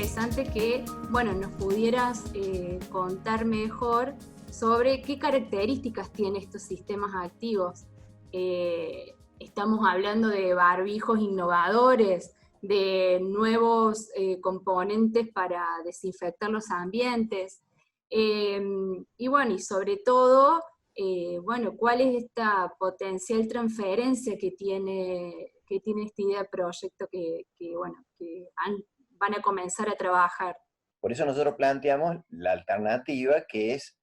interesante que, bueno, nos pudieras contar mejor sobre qué características tienen estos sistemas activos. Estamos hablando de barbijos innovadores, de nuevos componentes para desinfectar los ambientes, y bueno, y sobre todo, bueno, ¿cuál es esta potencial transferencia que tiene esta idea de proyecto bueno, van a comenzar a trabajar? Por eso nosotros planteamos la alternativa que es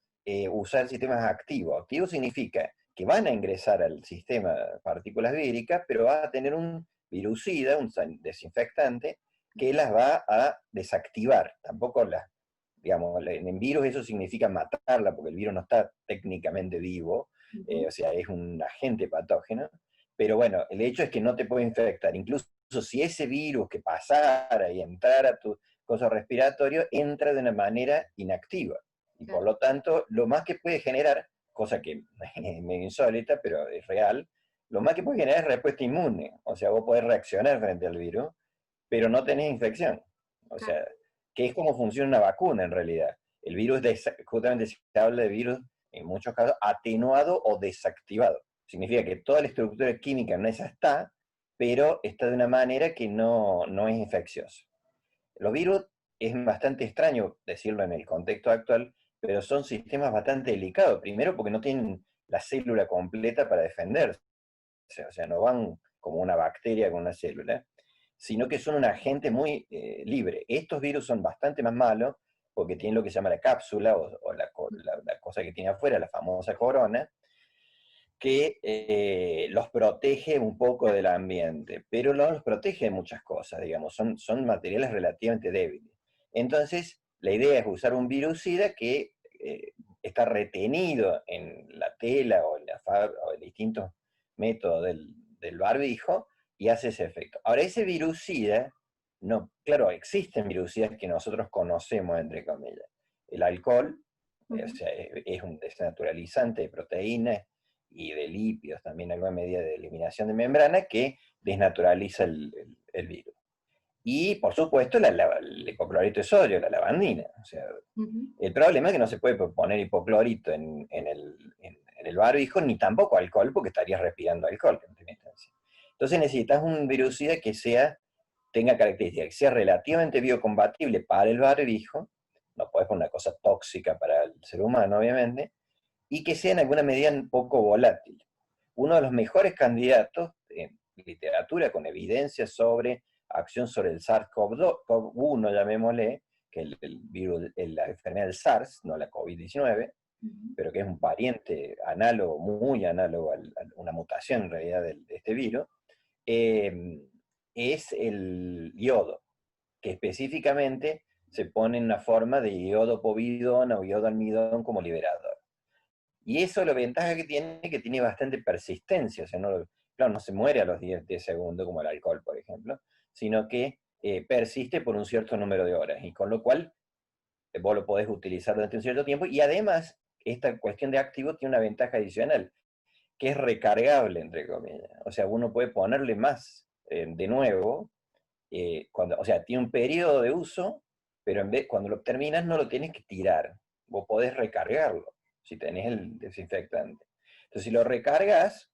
usar sistemas activos. Activo significa que van a ingresar al sistema partículas víricas, pero va a tener un virucida, un desinfectante, que las va a desactivar. Tampoco las, digamos, en virus eso significa matarla, porque el virus no está técnicamente vivo, o sea, es un agente patógeno, pero bueno, el hecho es que no te puede infectar. Incluso si ese virus que pasara y entrara a tu coso respiratorio, entra de una manera inactiva. Y por lo tanto, lo más que puede generar, cosa que es medio insólita, pero es real, lo más que puede generar es respuesta inmune. O sea, vos podés reaccionar frente al virus, pero no tenés infección. O sea, que es como funciona una vacuna en realidad. El virus, justamente se habla de virus, en muchos casos, atenuado o desactivado. Significa que toda la estructura química en esa está, pero está de una manera que no es infecciosa. Los virus es bastante extraño decirlo en el contexto actual, pero son sistemas bastante delicados. Primero porque no tienen la célula completa para defenderse. O sea, no van como una bacteria con una célula, sino que son un agente muy libre. Estos virus son bastante más malos porque tienen lo que se llama la cápsula o la cosa que tiene afuera, la famosa corona, que los protege un poco del ambiente, pero no los protege de muchas cosas, digamos, son materiales relativamente débiles. Entonces, la idea es usar un virucida que está retenido en la tela o en distintos métodos del barbijo y hace ese efecto. Ahora, ese virucida, no, claro, existen virucidas que nosotros conocemos, entre comillas. El alcohol, o sea, es un desnaturalizante de proteínas y de lípidos, también alguna medida de eliminación de membrana que desnaturaliza el virus. Y, por supuesto, el hipoclorito de sodio, la lavandina. O sea, el problema es que no se puede poner hipoclorito en el barbijo, ni tampoco alcohol, porque estarías respirando alcohol en primera instancia. Entonces necesitas un virucida que tenga características, que sea relativamente biocompatible para el barbijo, no puedes poner una cosa tóxica para el ser humano, obviamente, y que sea en alguna medida un poco volátil. Uno de los mejores candidatos en literatura con evidencia sobre acción sobre el SARS-CoV-1, llamémosle, que el virus, la enfermedad del SARS, no la COVID-19, pero que es un pariente análogo, muy análogo a una mutación en realidad de este virus, es el yodo, que específicamente se pone en una forma de iodo povidona o iodo almidón como liberador. Y eso la ventaja que tiene bastante persistencia, o sea, claro, no se muere a los 10 segundos como el alcohol, por ejemplo, sino que persiste por un cierto número de horas, y con lo cual vos lo podés utilizar durante un cierto tiempo, y además, esta cuestión de activo tiene una ventaja adicional, que es recargable, entre comillas. O sea, uno puede ponerle más de nuevo, o sea, tiene un periodo de uso, pero cuando lo terminas no lo tienes que tirar, vos podés recargarlo si tenés el desinfectante. Entonces, si lo recargas,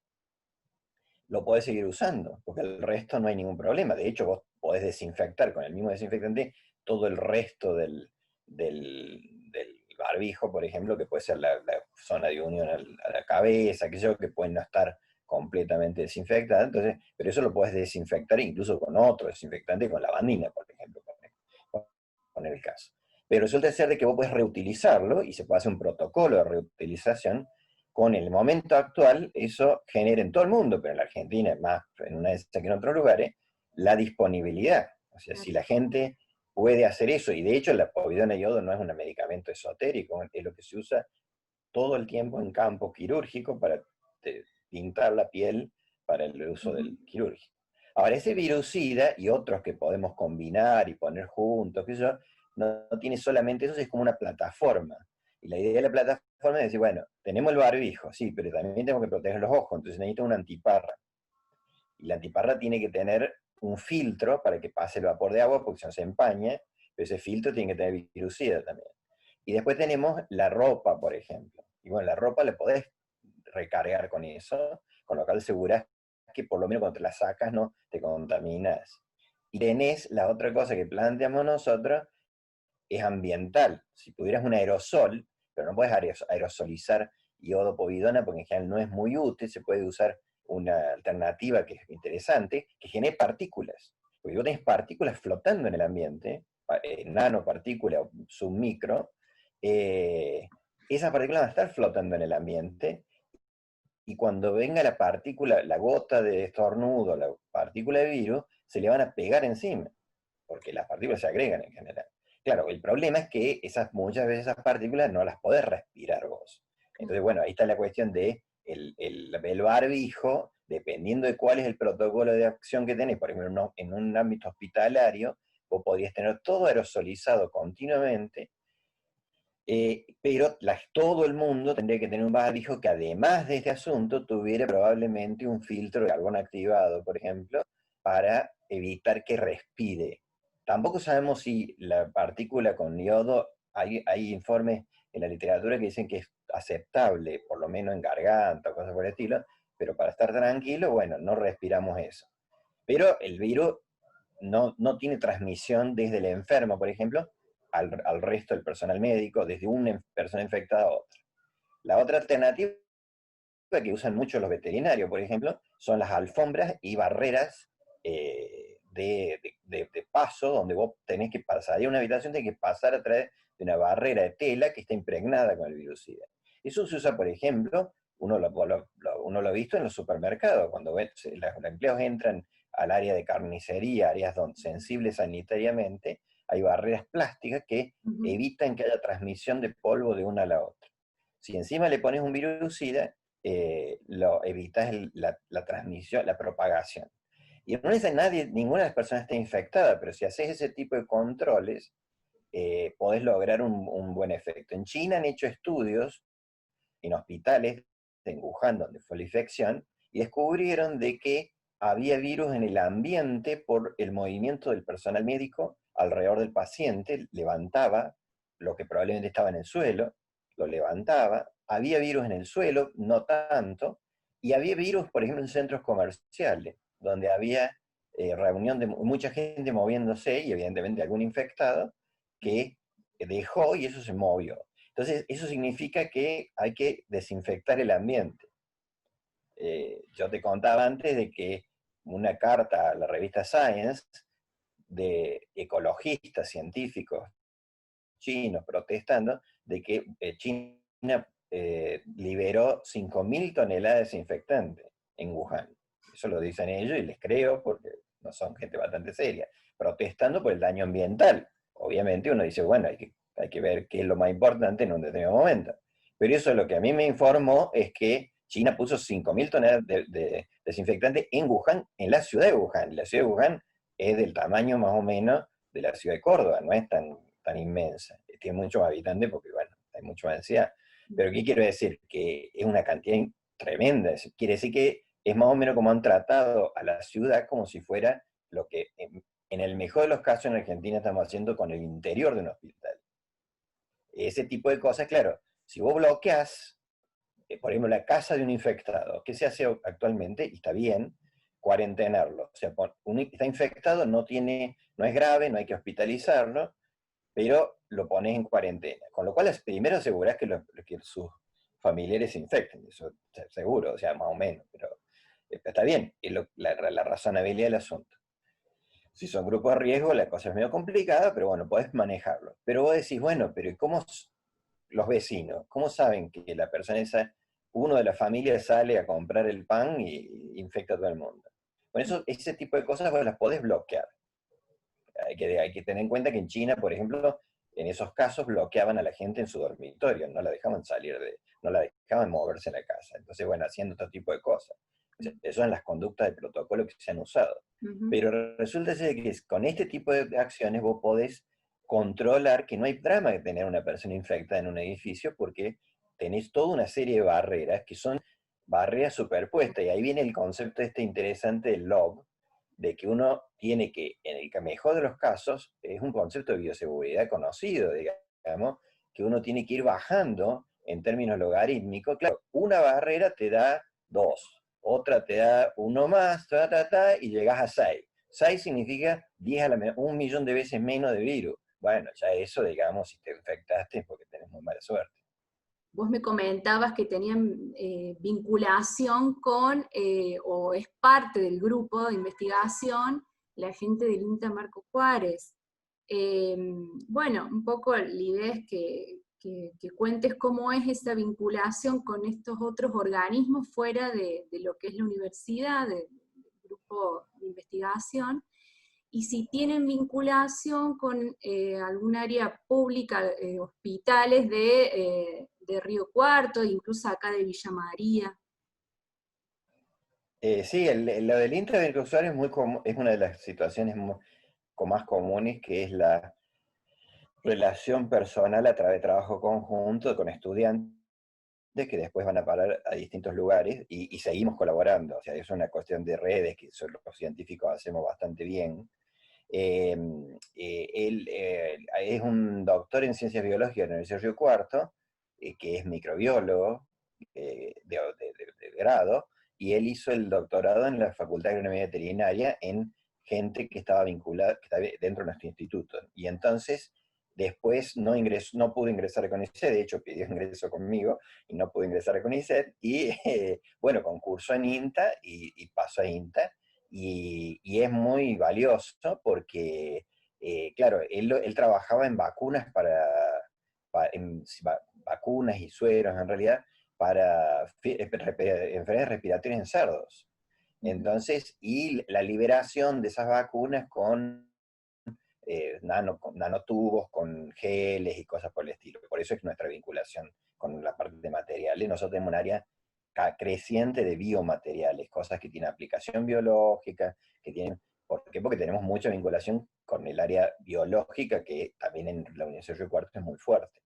lo podés seguir usando, porque el resto no hay ningún problema. De hecho, vos podés desinfectar con el mismo desinfectante todo el resto del barbijo, por ejemplo, que puede ser la zona de unión a la cabeza, que pueden no estar completamente desinfectadas. Entonces, pero eso lo podés desinfectar incluso con otro desinfectante, con lavandina, por ejemplo, poner el caso. Pero resulta ser de que vos podés reutilizarlo y se puede hacer un protocolo de reutilización. Con el momento actual, eso genera en todo el mundo, pero en la Argentina, más en una de esas que en otros lugares, la disponibilidad. O sea, si la gente puede hacer eso, y de hecho la povidona de yodo no es un medicamento esotérico, es lo que se usa todo el tiempo en campo quirúrgico para pintar la piel para el uso del quirúrgico. Ahora, ese virucida y otros que podemos combinar y poner juntos, no tiene solamente eso, es como una plataforma. Y la idea de la plataforma es decir, bueno, tenemos el barbijo, sí, pero también tenemos que proteger los ojos, entonces necesita una antiparra. Y la antiparra tiene que tener un filtro para que pase el vapor de agua, porque si no se empaña, pero ese filtro tiene que tener virucida también. Y después tenemos la ropa, por ejemplo. Y bueno, la ropa la podés recargar con eso, con lo cual aseguras que por lo menos cuando te la sacas no te contaminas. Y tenés la otra cosa que planteamos nosotros, es ambiental. Si pudieras un aerosol, pero no puedes aerosolizar iodopovidona porque en general no es muy útil, se puede usar una alternativa que es interesante, que genere partículas. Porque vos tenés partículas flotando en el ambiente, nanopartículas o submicro, esas partículas van a estar flotando en el ambiente, y cuando venga la partícula, la gota de estornudo, la partícula de virus, se le van a pegar encima, porque las partículas se agregan en general. Claro, el problema es que muchas veces esas partículas no las podés respirar vos. Entonces, bueno, ahí está la cuestión de el barbijo, dependiendo de cuál es el protocolo de acción que tenés, por ejemplo, en un ámbito hospitalario, vos podrías tener todo aerosolizado continuamente, pero todo el mundo tendría que tener un barbijo que además de este asunto tuviera probablemente un filtro de carbono activado, por ejemplo, para evitar que respire. Tampoco sabemos si la partícula con yodo, hay informes en la literatura que dicen que es aceptable, por lo menos en garganta o cosas por el estilo, pero para estar tranquilo, bueno, no respiramos eso. Pero el virus no tiene transmisión desde el enfermo, por ejemplo, al resto del personal médico, desde una persona infectada a otra. La otra alternativa que usan mucho los veterinarios, por ejemplo, son las alfombras y barreras de paso, donde vos tenés que pasar, en una habitación tenés que pasar a través de una barrera de tela que está impregnada con el virucida. Eso se usa, por ejemplo, uno lo ha visto en los supermercados, cuando los empleados entran al área de carnicería, áreas sensibles sanitariamente, hay barreras plásticas que evitan que haya transmisión de polvo de una a la otra. Si encima le pones un virucida, evitas la transmisión, la propagación. Y no es ninguna de las personas está infectada, pero si haces ese tipo de controles, podés lograr un buen efecto. En China han hecho estudios en hospitales, en Wuhan, donde fue la infección, y descubrieron de que había virus en el ambiente por el movimiento del personal médico alrededor del paciente, levantaba lo que probablemente estaba en el suelo, lo levantaba, había virus en el suelo, no tanto, y había virus, por ejemplo, en centros comerciales, donde había reunión de mucha gente moviéndose, y evidentemente algún infectado, que dejó y eso se movió. Entonces, eso significa que hay que desinfectar el ambiente. Yo te contaba antes de que una carta a la revista Science de ecologistas científicos chinos protestando de que China liberó 5.000 toneladas de desinfectante en Wuhan. Eso lo dicen ellos y les creo porque no son gente bastante seria, protestando por el daño ambiental. Obviamente uno dice, bueno, hay que ver qué es lo más importante en un determinado momento. Pero eso lo que a mí me informó es que China puso 5.000 toneladas de desinfectante en Wuhan, en la ciudad de Wuhan. La ciudad de Wuhan es del tamaño más o menos de la ciudad de Córdoba, no es tan inmensa. Tiene muchos habitantes porque, bueno, hay mucha densidad. Pero ¿qué quiero decir? Que es una cantidad tremenda. Quiere decir que es más o menos como han tratado a la ciudad como si fuera lo que en el mejor de los casos en Argentina estamos haciendo con el interior de un hospital. Ese tipo de cosas, claro, si vos bloqueas, por ejemplo, la casa de un infectado, ¿qué se hace actualmente? Y está bien, cuarentenarlo. O sea, está infectado, no es grave, no hay que hospitalizarlo, pero lo pones en cuarentena. Con lo cual, primero asegurás que sus familiares se infecten, eso seguro, o sea, más o menos, pero está bien, es la razonabilidad del asunto. Si son grupos de riesgo, la cosa es medio complicada, pero bueno, podés manejarlo. Pero vos decís, bueno, pero ¿y cómo los vecinos? ¿Cómo saben que la persona esa, uno de la familia sale a comprar el pan y infecta a todo el mundo? Bueno, ese tipo de cosas vos las podés bloquear. Hay que tener en cuenta que en China, por ejemplo, en esos casos bloqueaban a la gente en su dormitorio, no la dejaban no la dejaban moverse en la casa. Entonces, bueno, haciendo otro tipo de cosas. Esas son las conductas de protocolo que se han usado. Pero resulta ser que con este tipo de acciones vos podés controlar que no hay drama de tener una persona infectada en un edificio porque tenés toda una serie de barreras que son barreras superpuestas. Y ahí viene el concepto este interesante del LOB, de que uno tiene que, en el mejor de los casos, es un concepto de bioseguridad conocido, digamos, que uno tiene que ir bajando en términos logarítmicos. Claro, una barrera te da 2, otra te da uno más, y llegas a 6. 6 significa 1 millón de veces menos de virus. Bueno, ya eso, digamos, si te infectaste es porque tenés muy mala suerte. Vos me comentabas que tenían vinculación con, o es parte del grupo de investigación, la gente del INTA Marco Juárez. Bueno, un poco la idea es que cuentes cómo es esa vinculación con estos otros organismos fuera de lo que es la universidad, del grupo de investigación, y si tienen vinculación con algún área pública, hospitales de Río Cuarto, incluso acá de Villa María. Sí, lo del intraventricular es una de las situaciones más comunes, que es la relación personal a través de trabajo conjunto con estudiantes que después van a parar a distintos lugares y seguimos colaborando. O sea, es una cuestión de redes que los científicos hacemos bastante bien. Él es un doctor en ciencias biológicas de la Universidad de Río Cuarto, que es microbiólogo de grado, y él hizo el doctorado en la Facultad de Agronomía Veterinaria en gente que estaba vinculada, que estaba dentro de nuestro instituto. Y entonces, después no pudo ingresar a CONICET, de hecho pidió ingreso conmigo, y no pudo ingresar a CONICET, y bueno, concursó en INTA y pasó a INTA, y es muy valioso porque, claro, él trabajaba en vacunas vacunas y sueros, en realidad, para enfermedades respiratorias en cerdos. Entonces, y la liberación de esas vacunas con nanotubos, con geles y cosas por el estilo. Por eso es nuestra vinculación con la parte de materiales. Nosotros tenemos un área creciente de biomateriales, cosas que tienen aplicación biológica, que tienen... ¿Por qué? Porque tenemos mucha vinculación con el área biológica, que también en la Universidad de Río Cuarto es muy fuerte.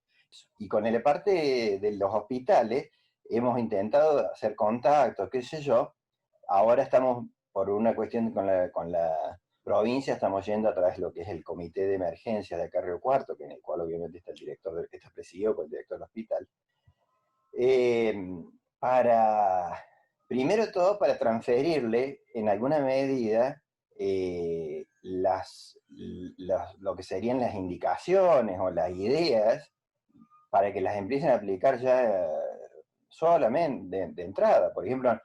Y con la parte de los hospitales, hemos intentado hacer contactos, qué sé yo. Ahora estamos, por una cuestión con la provincia, estamos yendo a través de lo que es el comité de emergencias de acá Río Cuarto, que en el cual obviamente está el director, está presidido por el director del hospital, para, primero de todo, para transferirle en alguna medida lo que serían las indicaciones o las ideas para que las empiecen a aplicar ya solamente de entrada. Por ejemplo,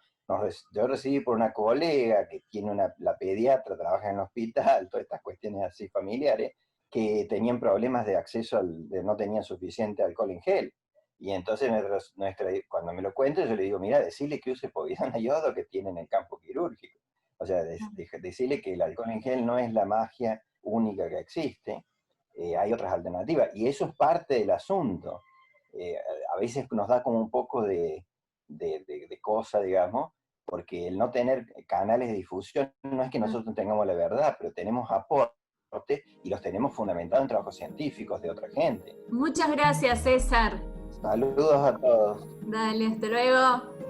yo recibí por una colega que tiene la pediatra, trabaja en el hospital, todas estas cuestiones así familiares, que tenían problemas de acceso, no tenían suficiente alcohol en gel. Y entonces cuando me lo cuento, yo le digo, mira, decirle que use povidona y yodo que tiene en el campo quirúrgico. O sea, decirle que el alcohol en gel no es la magia única que existe, hay otras alternativas. Y eso es parte del asunto. A veces nos da como un poco de cosa, digamos, porque el no tener canales de difusión no es que nosotros tengamos la verdad, pero tenemos aporte y los tenemos fundamentados en trabajos científicos de otra gente. Muchas gracias, César. Saludos a todos. Dale, hasta luego.